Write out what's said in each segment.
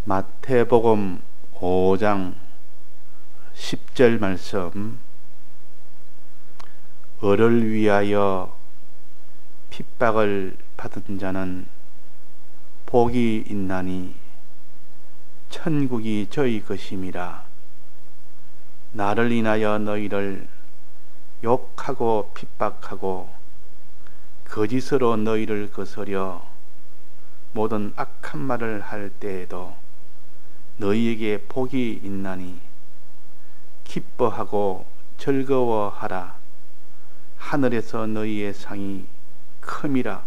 마태복음 5장 10절 말씀. 을을 위하여 핍박을 받은 자는 복이 있나니 천국이 저희 것임이라. 나를 인하여 너희를 욕하고 핍박하고 거짓으로 너희를 거스려 모든 악한 말을 할 때에도 너희에게 복이 있나니 기뻐하고 즐거워하라. 하늘에서 너희의 상이 큼이라.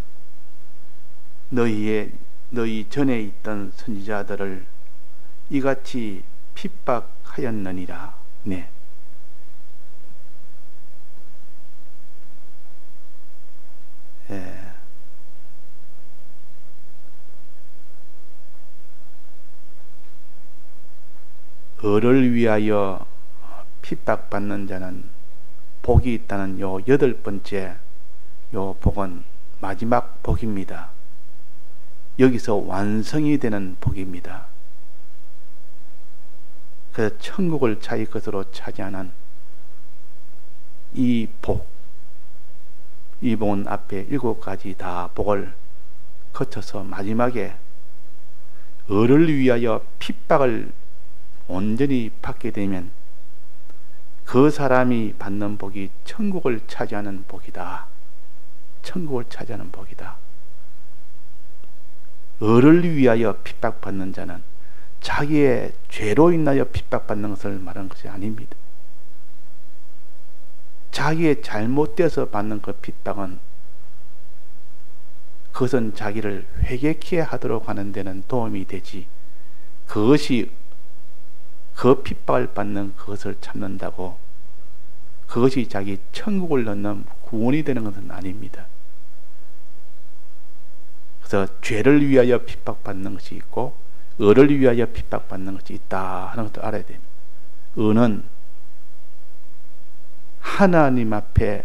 너희 전에 있던 선지자들을 이같이 핍박하였느니라. 네. 을을 위하여 핍박받는 자는 복이 있다는 요 8번째 요 복은 마지막 복입니다. 여기서 완성이 되는 복입니다. 그래서 천국을 자기 것으로 차지하는 이 복, 이 복은 앞에 7가지 다 복을 거쳐서 마지막에 을을 위하여 핍박을 온전히 받게 되면 그 사람이 받는 복이 천국을 차지하는 복이다. 천국을 차지하는 복이다. 을을 위하여 핍박받는 자는 자기의 죄로 인하여 핍박받는 것을 말하는 것이 아닙니다. 자기의 잘못돼서 받는 그 핍박은 그것은 자기를 회개케 하도록 하는 데는 도움이 되지, 그것이 그 핍박을 받는 그것을 참는다고 그것이 자기 천국을 넣는 구원이 되는 것은 아닙니다. 그래서 죄를 위하여 핍박받는 것이 있고 을을 위하여 핍박받는 것이 있다 하는 것도 알아야 됩니다. 을은 하나님 앞에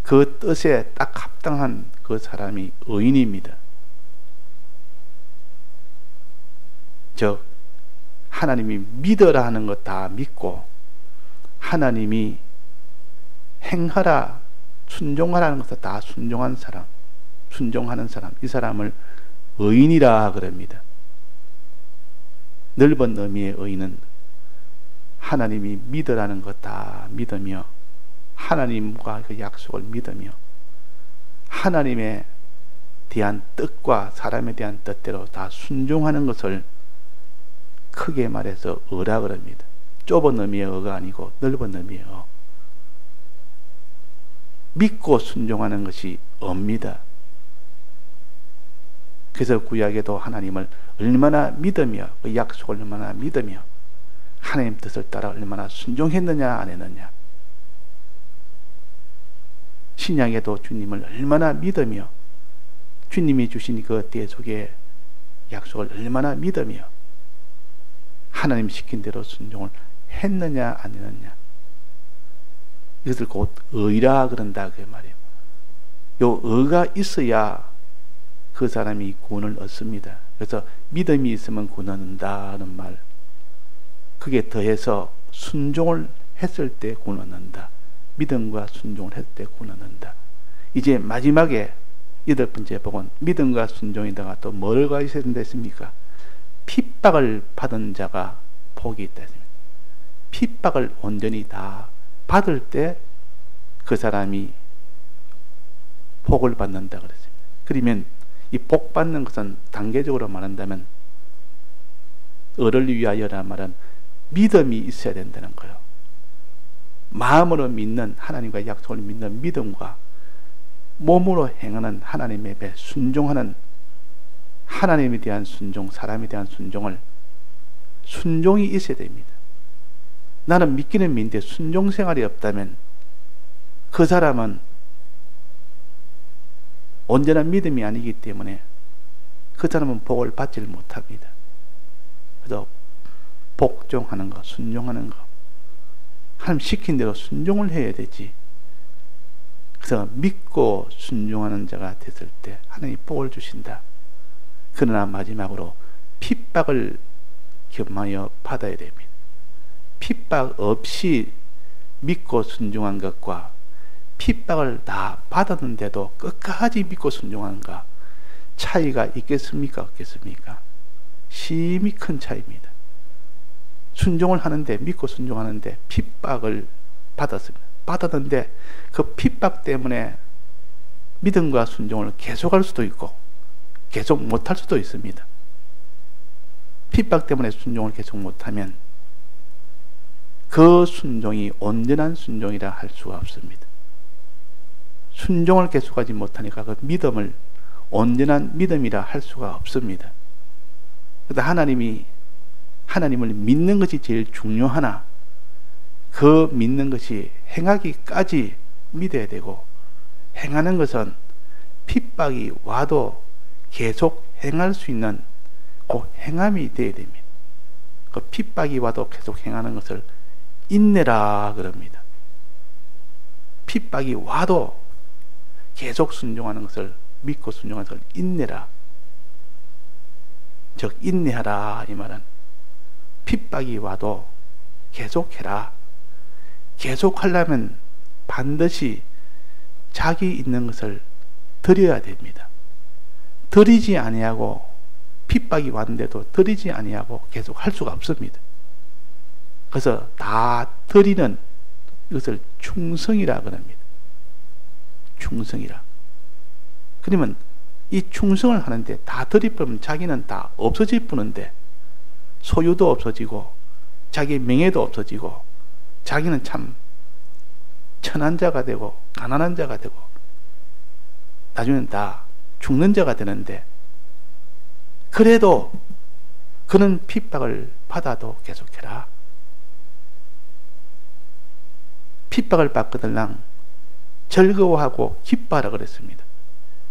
그 뜻에 딱 합당한 그 사람이 의인입니다. 즉 하나님이 믿어라 하는 것 다 믿고 하나님이 행하라, 순종하라는 것을 다 순종한 사람, 순종하는 사람, 이 사람을 의인이라 그럽니다. 넓은 의미의 의인은 하나님이 믿으라는 것 다 믿으며 하나님과 그 약속을 믿으며 하나님에 대한 뜻과 사람에 대한 뜻대로 다 순종하는 것을 크게 말해서 의라 그럽니다. 좁은 의미의 의가 아니고 넓은 의미의 의. 믿고 순종하는 것이 의입니다. 그래서 구약에도 하나님을 얼마나 믿으며 그 약속을 얼마나 믿으며 하나님 뜻을 따라 얼마나 순종했느냐 안 했느냐, 신약에도 주님을 얼마나 믿으며 주님이 주신 그 대속의 약속을 얼마나 믿으며 하나님 시킨 대로 순종을 했느냐 안 했느냐, 이것을 곧 의라 그런다 그 말이에요. 요 의가 있어야 그 사람이 구원을 얻습니다. 그래서 믿음이 있으면 구원을 얻는다는 말, 그게 더해서 순종을 했을 때 구원을 얻는다. 믿음과 순종을 했을 때 구원을 얻는다. 이제 마지막에 8번째 복은 믿음과 순종에다가 또 뭐가 있어야 된다 했습니까? 핍박을 받은 자가 복이 있다 했습니다. 핍박을 온전히 다 받을 때 그 사람이 복을 받는다 그랬습니다. 그러면 이 복 받는 것은 단계적으로 말한다면 을을 위하여라 말은 믿음이 있어야 된다는 거예요. 마음으로 믿는 하나님과 약속을 믿는 믿음과 몸으로 행하는 하나님의 배 순종하는 하나님에 대한 순종, 사람에 대한 순종을 순종이 있어야 됩니다. 나는 믿기는 믿는데 순종 생활이 없다면 그 사람은 온전한 믿음이 아니기 때문에 그 사람은 복을 받지 못합니다. 그래서 복종하는 것, 순종하는 것, 하나님 시킨 대로 순종을 해야 되지. 그래서 믿고 순종하는 자가 됐을 때 하나님이 복을 주신다. 그러나 마지막으로 핍박을 겸하여 받아야 됩니다. 핍박 없이 믿고 순종한 것과 핍박을 다 받았는데도 끝까지 믿고 순종하는가 차이가 있겠습니까? 없겠습니까? 심히 큰 차이입니다. 순종을 하는데, 믿고 순종하는데 핍박을 받았습니다. 받았는데 그 핍박 때문에 믿음과 순종을 계속할 수도 있고 계속 못할 수도 있습니다. 핍박 때문에 순종을 계속 못하면 그 순종이 온전한 순종이라 할 수가 없습니다. 순종을 계속하지 못하니까 그 믿음을 온전한 믿음이라 할 수가 없습니다. 그래서 하나님을 믿는 것이 제일 중요하나 그 믿는 것이 행하기까지 믿어야 되고, 행하는 것은 핍박이 와도 계속 행할 수 있는 그 행함이 되어야 됩니다. 그 핍박이 와도 계속 행하는 것을 인내라 그럽니다. 핍박이 와도 계속 순종하는 것을, 믿고 순종하는 것을 인내라. 즉 인내하라 이 말은 핍박이 와도 계속해라. 계속하려면 반드시 자기 있는 것을 드려야 됩니다. 드리지 아니하고, 핍박이 왔는데도 드리지 아니하고 계속 할 수가 없습니다. 그래서 다 드리는 이것을 충성이라 그럽니다. 충성이라. 그러면 이 충성을 하는데 다 드리면 자기는 다 없어질 뿐인데, 소유도 없어지고 자기 명예도 없어지고 자기는 참 천한 자가 되고 가난한 자가 되고 나중에는 다 죽는 자가 되는데, 그래도 그는 핍박을 받아도 계속해라. 핍박을 받거들랑 즐거워하고 기뻐하라 그랬습니다.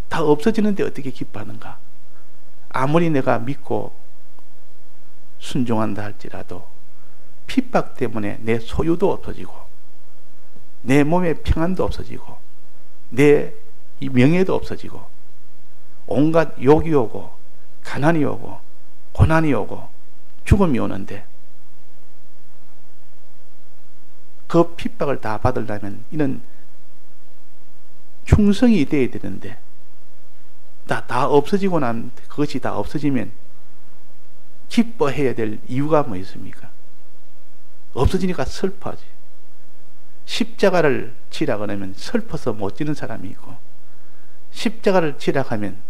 다 없어지는데 어떻게 기뻐하는가? 아무리 내가 믿고 순종한다 할지라도 핍박 때문에 내 소유도 없어지고 내 몸의 평안도 없어지고 내 명예도 없어지고 온갖 욕이 오고 가난이 오고 고난이 오고 죽음이 오는데, 그 핍박을 다 받으려면 이는 충성이 되어야 되는데, 다 없어지고 난 그것이 다 없어지면 기뻐해야 될 이유가 뭐 있습니까? 없어지니까 슬퍼하지. 십자가를 지라 그러면 슬퍼서 못 지는 사람이 있고, 십자가를 지라 하면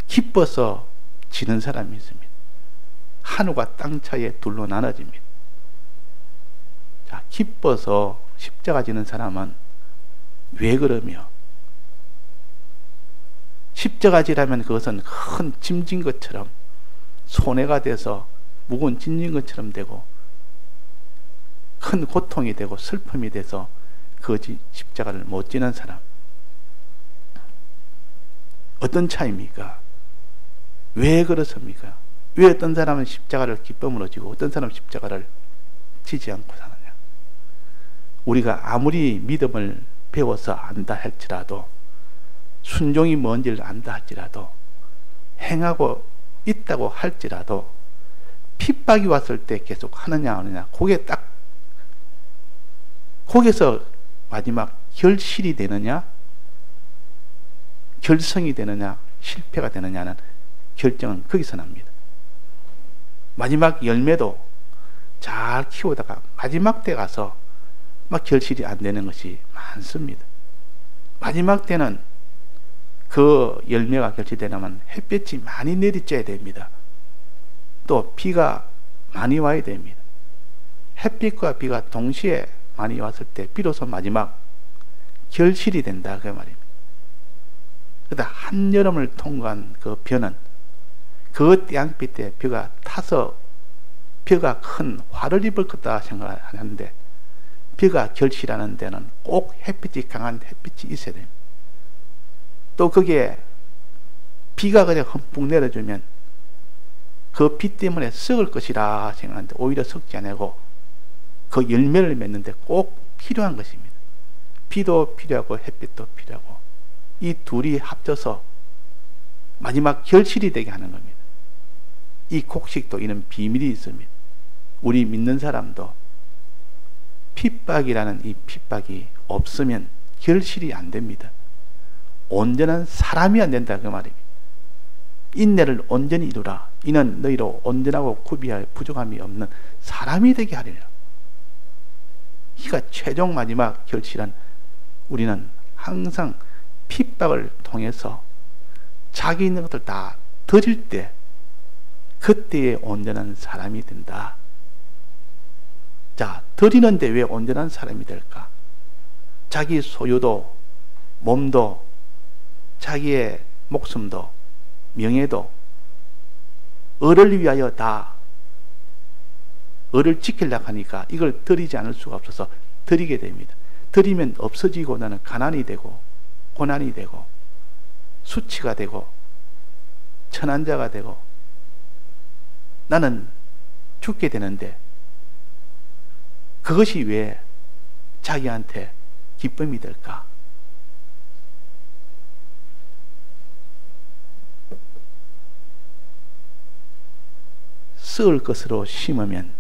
기뻐서 지는 사람이 있습니다. 하늘과 땅 차이에 둘로 나눠집니다. 자, 기뻐서 십자가 지는 사람은 왜 그러며, 십자가 지라면 그것은 큰 짐진 것처럼 손해가 돼서 무거운 짐진 것처럼 되고 큰 고통이 되고 슬픔이 돼서 그 십자가를 못 지는 사람. 어떤 차이입니까? 왜 그렇습니까? 왜 어떤 사람은 십자가를 기쁨으로 지고 어떤 사람은 십자가를 지지 않고 사느냐? 우리가 아무리 믿음을 배워서 안다 할지라도, 순종이 뭔지를 안다 할지라도, 행하고 있다고 할지라도 핍박이 왔을 때 계속 하느냐 안 하느냐, 거기서 마지막 결실이 되느냐 결성이 되느냐 실패가 되느냐는 결정은 거기서 납니다. 마지막 열매도 잘 키우다가 마지막 때 가서 막 결실이 안 되는 것이 많습니다. 마지막 때는 그 열매가 결실되려면 햇볕이 많이 내리쬐야 됩니다. 또 비가 많이 와야 됩니다. 햇빛과 비가 동시에 많이 왔을 때 비로소 마지막 결실이 된다 그 말입니다. 그러다 한여름을 통과한 그 벼는 그 태양빛 때 벼가 타서 벼가 큰 화를 입을 거다 생각하는데, 벼가 결실하는 데는 꼭 햇빛이 강한 햇빛이 있어야 됩니다. 또 그게 비가 그냥 흠뻑 내려주면 그 비 때문에 썩을 것이라 생각하는데 오히려 썩지 않고 그 열매를 맺는데 꼭 필요한 것입니다. 비도 필요하고 햇빛도 필요하고 이 둘이 합쳐서 마지막 결실이 되게 하는 겁니다. 그래서 햇빛과 비가 이 곡식도 이런 비밀이 있습니다. 우리 믿는 사람도 핍박이라는 이 핍박이 없으면 결실이 안 됩니다. 온전한 사람이 안 된다 그 말입니다. 인내를 온전히 이루라. 이는 너희로 온전하고 구비할 부족함이 없는 사람이 되게 하리라. 이가 최종 마지막 결실은 우리는 항상 핍박을 통해서 자기 있는 것들 다 드릴 때 그때의 온전한 사람이 된다. 자, 드리는데 왜 온전한 사람이 될까? 자기 소유도, 몸도, 자기의 목숨도, 명예도 을을 위하여 다 을을 지키려고 하니까 이걸 드리지 않을 수가 없어서 드리게 됩니다. 드리면 없어지고 나는 가난이 되고 고난이 되고 수치가 되고 천한자가 되고 나는 죽게 되는데 그것이 왜 자기한테 기쁨이 될까? 썩을 것으로 심으면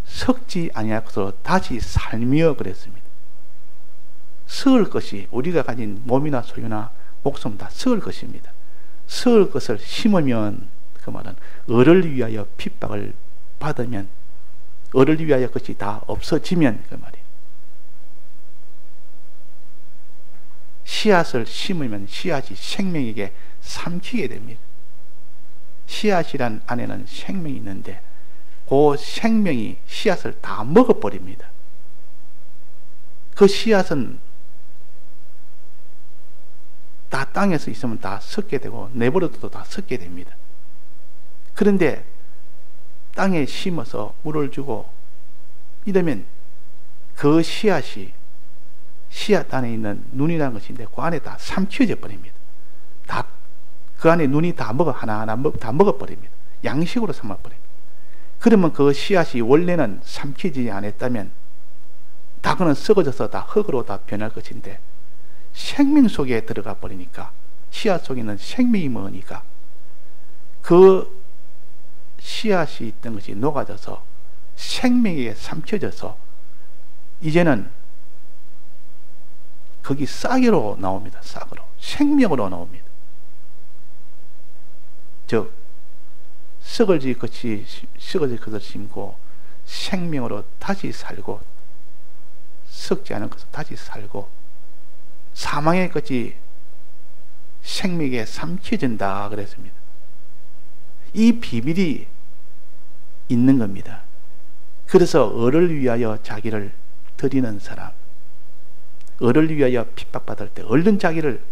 썩지 아니할 것으로 다시 살며 그랬습니다. 썩을 것이 우리가 가진 몸이나 소유나 목숨 다 썩을 것입니다. 썩을 것을 심으면 그 말은 을을 위하여 핍박을 받으면 을을 위하여 것이 다 없어지면 그 말이에요. 씨앗을 심으면 씨앗이 생명에게 삼키게 됩니다. 씨앗이란 안에는 생명이 있는데 그 생명이 씨앗을 다 먹어버립니다. 그 씨앗은 다 땅에서 있으면 다 썩게 되고 내버려둬도 다 썩게 됩니다. 그런데 땅에 심어서 물을 주고 이러면 그 씨앗이 씨앗 안에 있는 눈이라는 것인데 그 안에 다 삼켜져 버립니다. 다 그 안에 눈이 다 하나하나 다 먹어버립니다. 양식으로 삼아버립니다. 그러면 그 씨앗이 원래는 삼키지 않았다면 다 그는 썩어져서 다 흙으로 다 변할 것인데 생명 속에 들어가 버리니까 씨앗 속에는 생명이 먹으니까 그 씨앗이 있던 것이 녹아져서 생명에 삼켜져서 이제는 거기 싹으로 나옵니다. 싹으로 생명으로 나옵니다. 즉 썩어질 것을 심고 생명으로 다시 살고 썩지 않은 것을 다시 살고 사망의 것이 생명에 삼켜진다 그랬습니다. 이 비밀이 있는 겁니다. 그래서 을을 위하여 자기를 드리는 사람, 을을 위하여 핍박받을 때 얼른 자기를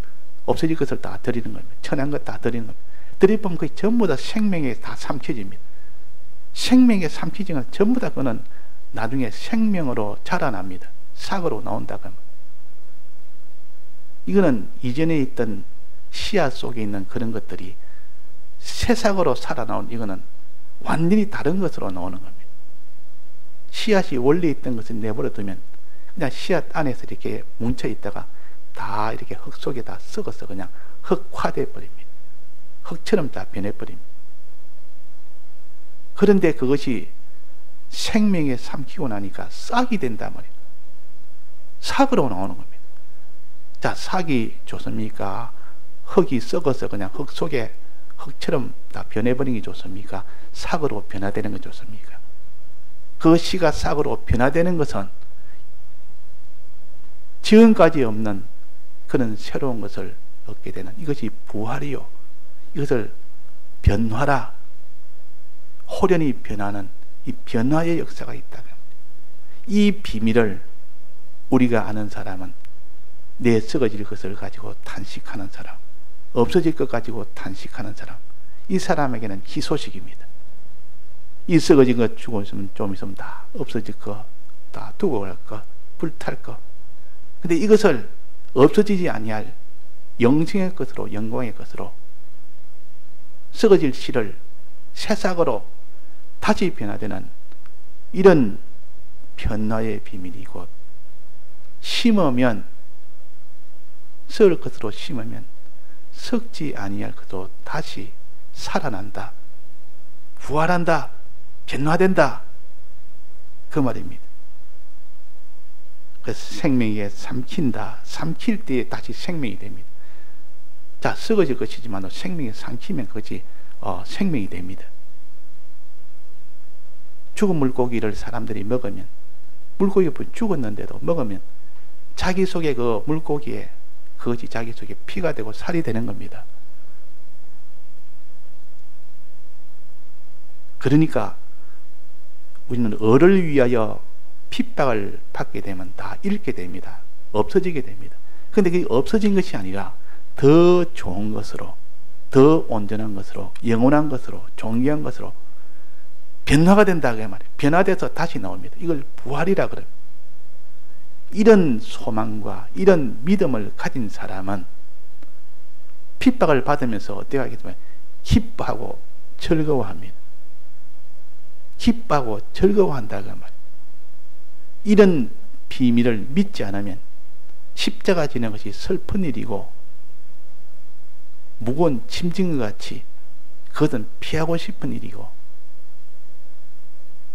없어질 것을 다 드리는 겁니다. 천한 것 다 드리는 겁니다. 드리면 그게 전부 다 생명에 다 삼켜집니다. 생명에 삼키진 건 전부 다 그는 나중에 생명으로 자라납니다. 싹으로 나온다고 합니다. 이거는 이전에 있던 씨앗 속에 있는 그런 것들이 새싹으로 살아나온 이거는 완전히 다른 것으로 나오는 겁니다. 씨앗이 원래 있던 것을 내버려두면 그냥 씨앗 안에서 이렇게 뭉쳐 있다가 다 이렇게 흙 속에 다 썩어서 그냥 흙화돼 버립니다. 흙처럼 다 변해버립니다. 그런데 그것이 생명에 삼키고 나니까 싹이 된단 말이에요. 싹으로 나오는 겁니다. 자, 싹이 좋습니까? 흙이 썩어서 그냥 흙 속에 흙처럼 다 변해버리는 게 좋습니까? 싹으로 변화되는 게 좋습니까? 그 씨가 싹으로 변화되는 것은 지금까지 없는 그런 새로운 것을 얻게 되는 이것이 부활이요. 이것을 변화라, 호련히 변하는 이 변화의 역사가 있다. 이 비밀을 우리가 아는 사람은 내 썩어질 것을 가지고 탄식하는 사람, 없어질 것 가지고 탄식하는 사람, 이 사람에게는 희소식입니다. 이 썩어진 것 주고 있으면 좀 있으면 다 없어질 거, 다 두고 갈 거, 불탈 거. 근데 이것을 없어지지 아니할 영생의 것으로, 영광의 것으로 썩어질 씨를 새싹으로 다시 변화되는 이런 변화의 비밀이 곧 심으면 썩을 것으로 심으면 썩지 아니할 것으로 다시 살아난다. 부활한다, 변화된다, 그 말입니다. 그래서 생명에 삼킨다. 삼킬 때에 다시 생명이 됩니다. 자, 썩어질 것이지만 생명에 삼키면 그것이 생명이 됩니다. 죽은 물고기를 사람들이 먹으면, 물고기가 죽었는데도 먹으면 자기 속에 그 물고기에 그것이 자기 속에 피가 되고 살이 되는 겁니다. 그러니까 우리는 을을 위하여 핍박을 받게 되면 다 잃게 됩니다. 없어지게 됩니다. 그런데 그게 없어진 것이 아니라 더 좋은 것으로, 더 온전한 것으로, 영원한 것으로, 존귀한 것으로 변화가 된다 그 말이에요. 변화돼서 다시 나옵니다. 이걸 부활이라 그래요. 이런 소망과 이런 믿음을 가진 사람은 핍박을 받으면서 어떻게 하겠지만 기뻐하고 즐거워합니다. 기뻐하고 즐거워한다 그 말이에요. 이런 비밀을 믿지 않으면 십자가 지는 것이 슬픈 일이고 무거운 짐진 것 같이 그것은 피하고 싶은 일이고,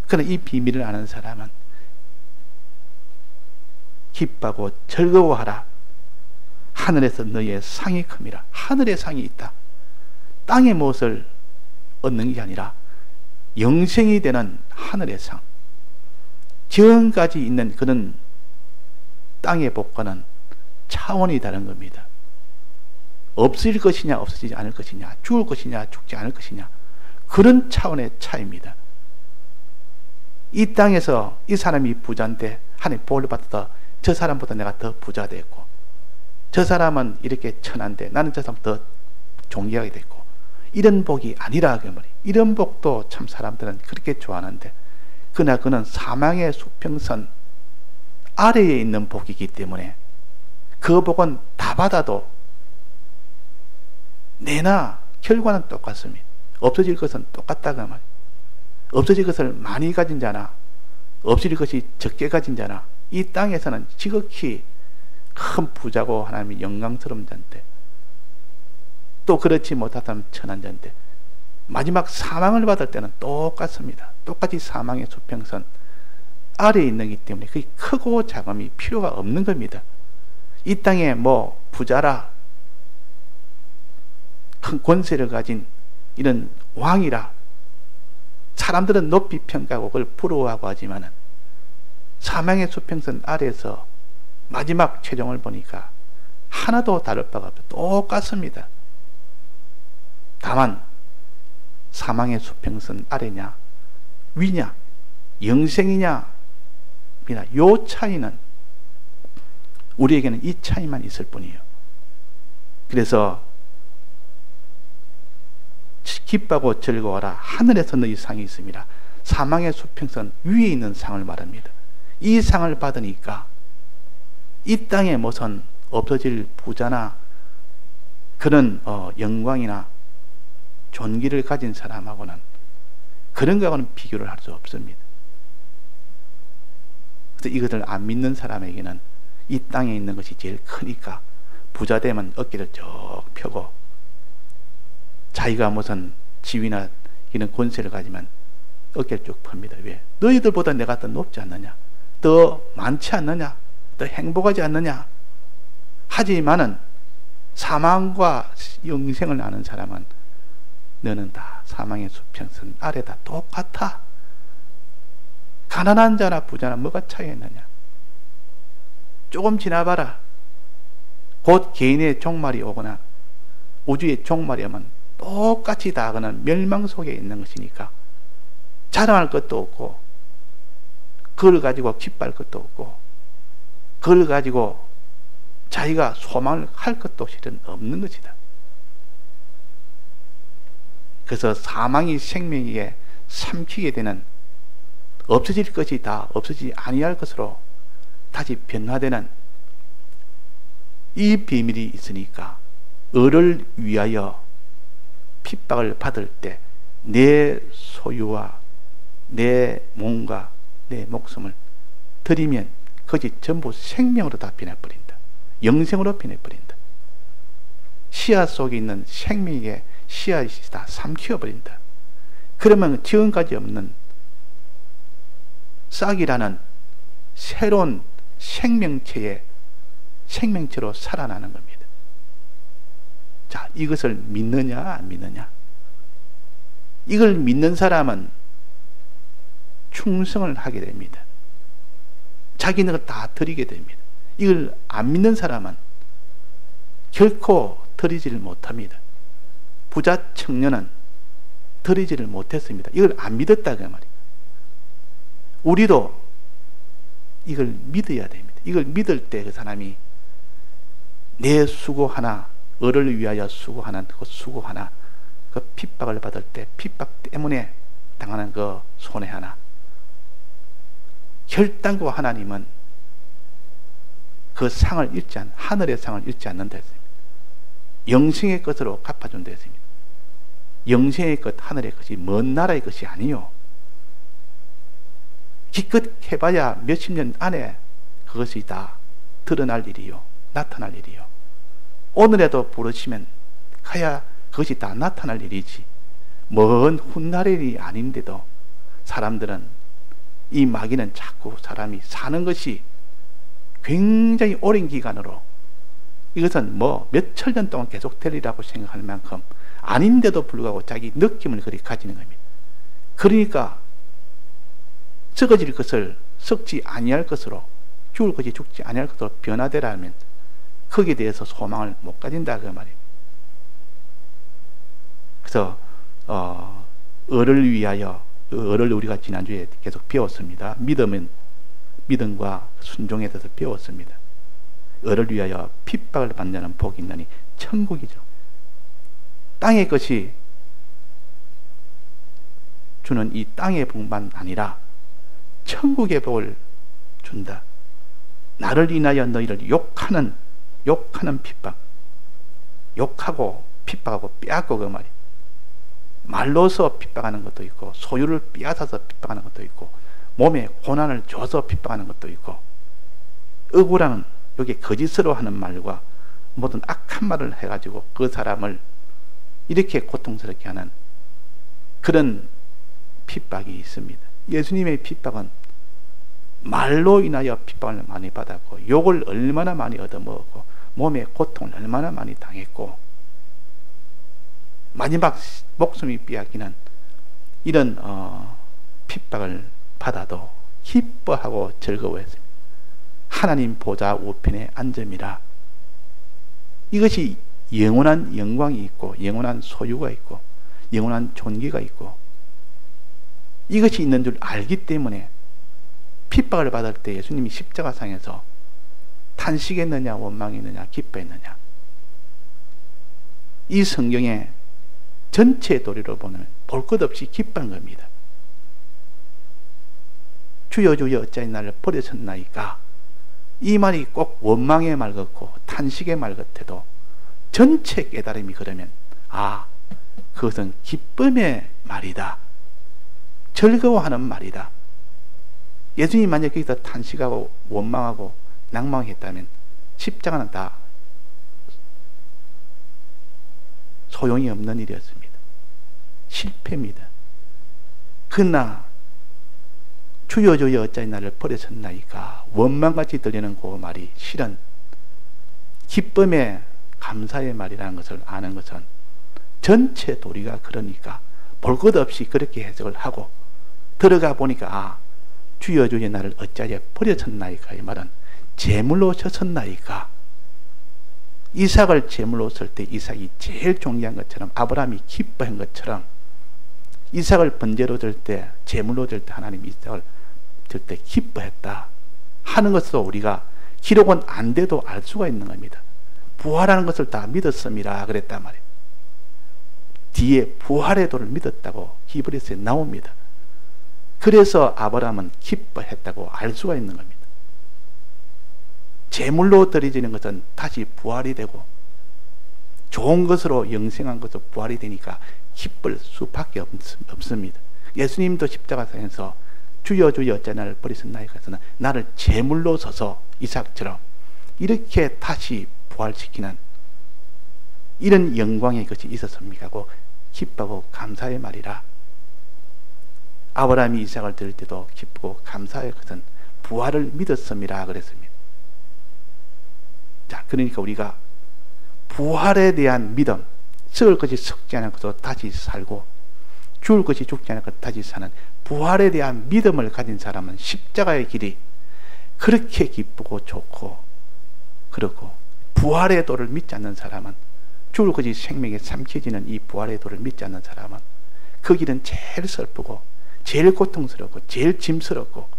그러나 이 비밀을 아는 사람은 기뻐하고 즐거워하라. 하늘에서 너의 상이 큽니다. 하늘의 상이 있다. 땅의 무엇을 얻는 게 아니라 영생이 되는 하늘의 상, 지금까지 있는 그런 땅의 복과는 차원이 다른 겁니다. 없을 것이냐 없어지지 않을 것이냐, 죽을 것이냐 죽지 않을 것이냐, 그런 차원의 차이입니다. 이 땅에서 이 사람이 부자인데 하나님 복을 받아서 저 사람보다 내가 더 부자 됐고, 저 사람은 이렇게 천한데 나는 저 사람 더 존귀하게 됐고, 이런 복이 아니라 그 말이에요. 이런 복도 참 사람들은 그렇게 좋아하는데, 그러나 그는 사망의 수평선 아래에 있는 복이기 때문에 그 복은 다 받아도 내나 결과는 똑같습니다. 없어질 것은 똑같다고 말이에요. 없어질 것을 많이 가진 자나 없어질 것이 적게 가진 자나 이 땅에서는 지극히 큰 부자고 하나님이 영광스러운 자인데, 또 그렇지 못하다면 천한 자인데 마지막 사망을 받을 때는 똑같습니다. 똑같이 사망의 수평선 아래에 있는 것이기 때문에 그게 크고 작음이 필요가 없는 겁니다. 이 땅에 뭐 부자라, 큰 권세를 가진 이런 왕이라 사람들은 높이 평가하고 그걸 부러워하고 하지만은 사망의 수평선 아래에서 마지막 최종을 보니까 하나도 다를 바가 없어 똑같습니다. 다만 사망의 수평선 아래냐 위냐 영생이냐 비나 요 차이는 우리에게는 이 차이만 있을 뿐이에요. 그래서 기뻐하고 즐거워라. 하늘에서 너희 상이 있습니다. 사망의 수평선 위에 있는 상을 말합니다. 이 상을 받으니까 이 땅에 무슨 없어질 부자나 그런 영광이나 존귀를 가진 사람하고는 그런 거하고는 비교를 할 수 없습니다. 그래서 이것을 안 믿는 사람에게는 이 땅에 있는 것이 제일 크니까 부자 되면 어깨를 쭉 펴고 자기가 무슨 지위나 이런 권세를 가지면 어깨를 쭉 펴니다. 왜? 너희들보다 내가 더 높지 않느냐? 더 많지 않느냐? 더 행복하지 않느냐? 하지만은 사망과 영생을 아는 사람은 너는 다 사망의 수평선 아래 다 똑같아. 가난한 자나 부자나 뭐가 차이가 있느냐? 조금 지나봐라. 곧 개인의 종말이 오거나 우주의 종말이 오면 똑같이 다 그는 멸망 속에 있는 것이니까 자랑할 것도 없고 그걸 가지고 기뻐할 것도 없고 그걸 가지고 자기가 소망을 할 것도 실은 없는 것이다. 그래서 사망이 생명에게 삼키게 되는 없어질 것이 다 없어지지 아니할 것으로 다시 변화되는 이 비밀이 있으니까 을을 위하여 핍박을 받을 때 내 소유와 내 몸과 내 목숨을 드리면 그것이 전부 생명으로 다 변해버린다. 영생으로 변해버린다. 씨앗 속에 있는 생명의 씨앗이 다 삼켜버린다. 그러면 지금까지 없는 싹이라는 새로운 생명체로 살아나는 겁니다. 자, 이것을 믿느냐 안 믿느냐? 이걸 믿는 사람은 충성을 하게 됩니다. 자기는 걸 다 드리게 됩니다. 이걸 안 믿는 사람은 결코 드리지를 못합니다. 부자 청년은 드리지를 못했습니다. 이걸 안 믿었다 그 말이에요. 우리도 이걸 믿어야 됩니다. 이걸 믿을 때 그 사람이 내 수고 하나, 을을 위하여 수고하는 그 수고 하나, 그 핍박을 받을 때 핍박 때문에 당하는 그 손해 하나, 결단과 하나님은 그 상을 잃지 않는, 하늘의 상을 잃지 않는다 했습니다. 영생의 것으로 갚아준다 했습니다. 영생의 것, 하늘의 것이 먼 나라의 것이 아니요. 기껏 해봐야 몇십 년 안에 그것이 다 드러날 일이요, 나타날 일이요. 오늘에도 부르시면 가야 그것이 다 나타날 일이지, 먼 훗날의 일이 아닌데도 사람들은, 이 마귀는 자꾸 사람이 사는 것이 굉장히 오랜 기간으로, 이것은 뭐 몇천 년 동안 계속 되리라고 생각할 만큼 아닌데도 불구하고 자기 느낌을 그리 가지는 겁니다. 그러니까 썩어질 것을 썩지 아니할 것으로, 죽을 것이 죽지 아니할 것으로 변화되라면 거기에 대해서 소망을 못 가진다 그 말이에요. 그래서 을을 위하여, 을을 우리가 지난주에 계속 배웠습니다. 믿음과 순종에 대해서 배웠습니다. 을을 위하여 핍박을 받는 복이 있느니 천국이죠. 땅의 것이 주는 이 땅의 복만 아니라 천국의 복을 준다. 나를 인하여 너희를 욕하는 핍박, 욕하고 핍박하고 빼앗고 그 말이, 말로서 핍박하는 것도 있고, 소유를 빼앗아서 핍박하는 것도 있고, 몸에 고난을 줘서 핍박하는 것도 있고, 억울한 여기 거짓으로 하는 말과 모든 악한 말을 해가지고 그 사람을 이렇게 고통스럽게 하는 그런 핍박이 있습니다. 예수님의 핍박은 말로 인하여 핍박을 많이 받았고, 욕을 얼마나 많이 얻어먹었고, 몸에 고통을 얼마나 많이 당했고, 마지막 목숨이 빼앗기는 이런 핍박을 받아도 기뻐하고 즐거워했습니다. 하나님 보좌 우편에 앉음이라. 이것이 영원한 영광이 있고, 영원한 소유가 있고, 영원한 존귀가 있고, 이것이 있는 줄 알기 때문에 핍박을 받을 때 예수님이 십자가상에서 탄식했느냐 원망했느냐 기뻐했느냐, 이 성경의 전체 도리로 보면 볼 것 없이 기뻐한 겁니다. 주여 주여 어찌하여 나를 버리셨나이까, 이 말이 꼭 원망의 말 같고 탄식의 말 같아도 전체 깨달음이 그러면 그것은 기쁨의 말이다, 즐거워하는 말이다. 예수님이 만약 여기서 탄식하고 원망하고 낭망했다면 십자가는 다 소용이 없는 일이었습니다. 실패입니다. 그러나 주여 주여 어찌하여 나를 버리셨나이까, 원망같이 들리는 그 말이 실은 기쁨의 감사의 말이라는 것을 아는 것은 전체 도리가 그러니까 볼 것 없이 그렇게 해석을 하고 들어가 보니까 주여 주여 나를 어찌하여 버리셨나이까, 이 말은 제물로 셨었나이까. 이삭을 제물로 쓸 때 이삭이 제일 존귀한 것처럼, 아브라함이 기뻐한 것처럼, 이삭을 번제로 들 때, 제물로 들 때 하나님 이삭을 들 때 기뻐했다 하는 것으로 우리가 기록은 안 돼도 알 수가 있는 겁니다. 부활하는 것을 다 믿었음이라 그랬단 말이에요. 뒤에 부활의 도를 믿었다고 히브리서에 나옵니다. 그래서 아브라함은 기뻐했다고 알 수가 있는 겁니다. 제물로 드려지는 것은 다시 부활이 되고 좋은 것으로, 영생한 것으로 부활이 되니까 기쁠 수밖에 없습니다. 예수님도 십자가상에서 주여 주여 어찌 나를 버리셨나이까 해서는 나를 제물로 서서 이삭처럼 이렇게 다시 부활시키는 이런 영광의 것이 있었습니까 하고 기뻐하고 감사의 말이라. 아브라함이 이삭을 드릴 때도 기쁘고 감사할 것은 부활을 믿었음이라 그랬습니다. 자, 그러니까 우리가 부활에 대한 믿음, 썩을 것이 썩지 않을 것으로 다시 살고 죽을 것이 죽지 않을 것 다시 사는 부활에 대한 믿음을 가진 사람은 십자가의 길이 그렇게 기쁘고 좋고, 그렇고 부활의 도를 믿지 않는 사람은, 죽을 것이 생명에 삼켜지는 이 부활의 도를 믿지 않는 사람은 그 길은 제일 슬프고 제일 고통스럽고 제일 짐스럽고,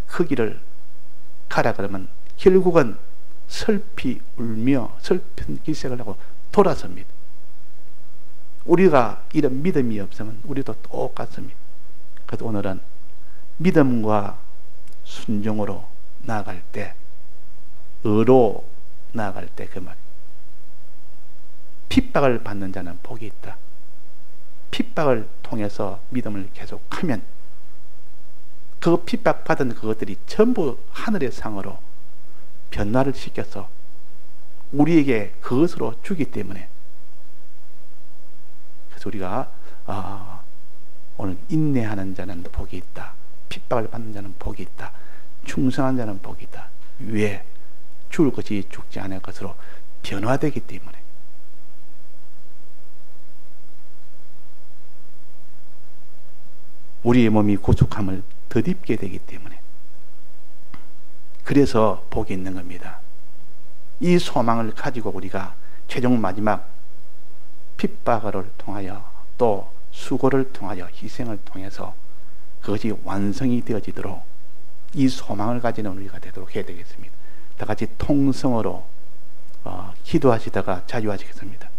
그 길을 가라 그러면 결국은 슬피 울며 슬픈 기색을 하고 돌아섭니다. 우리가 이런 믿음이 없으면 우리도 똑같습니다. 그래서 오늘은 믿음과 순종으로 나아갈 때, 의로 나아갈 때 그 말, 핍박을 받는 자는 복이 있다. 핍박을 통해서 믿음을 계속하면 그 핍박받은 그것들이 전부 하늘의 상으로 변화를 시켜서 우리에게 그것으로 주기 때문에, 그래서 우리가 오늘 인내하는 자는 복이 있다, 핍박을 받는 자는 복이 있다, 충성한 자는 복이 있다. 왜? 죽을 것이 죽지 않을 것으로 변화되기 때문에. 우리의 몸이 구속함을 덧입게 되기 때문에, 그래서 복이 있는 겁니다. 이 소망을 가지고 우리가 최종 마지막 핍박을 통하여 또 수고를 통하여 희생을 통해서 그것이 완성이 되어지도록 이 소망을 가지는 우리가 되도록 해야 되겠습니다. 다 같이 통성으로 기도하시다가 자유하시겠습니다.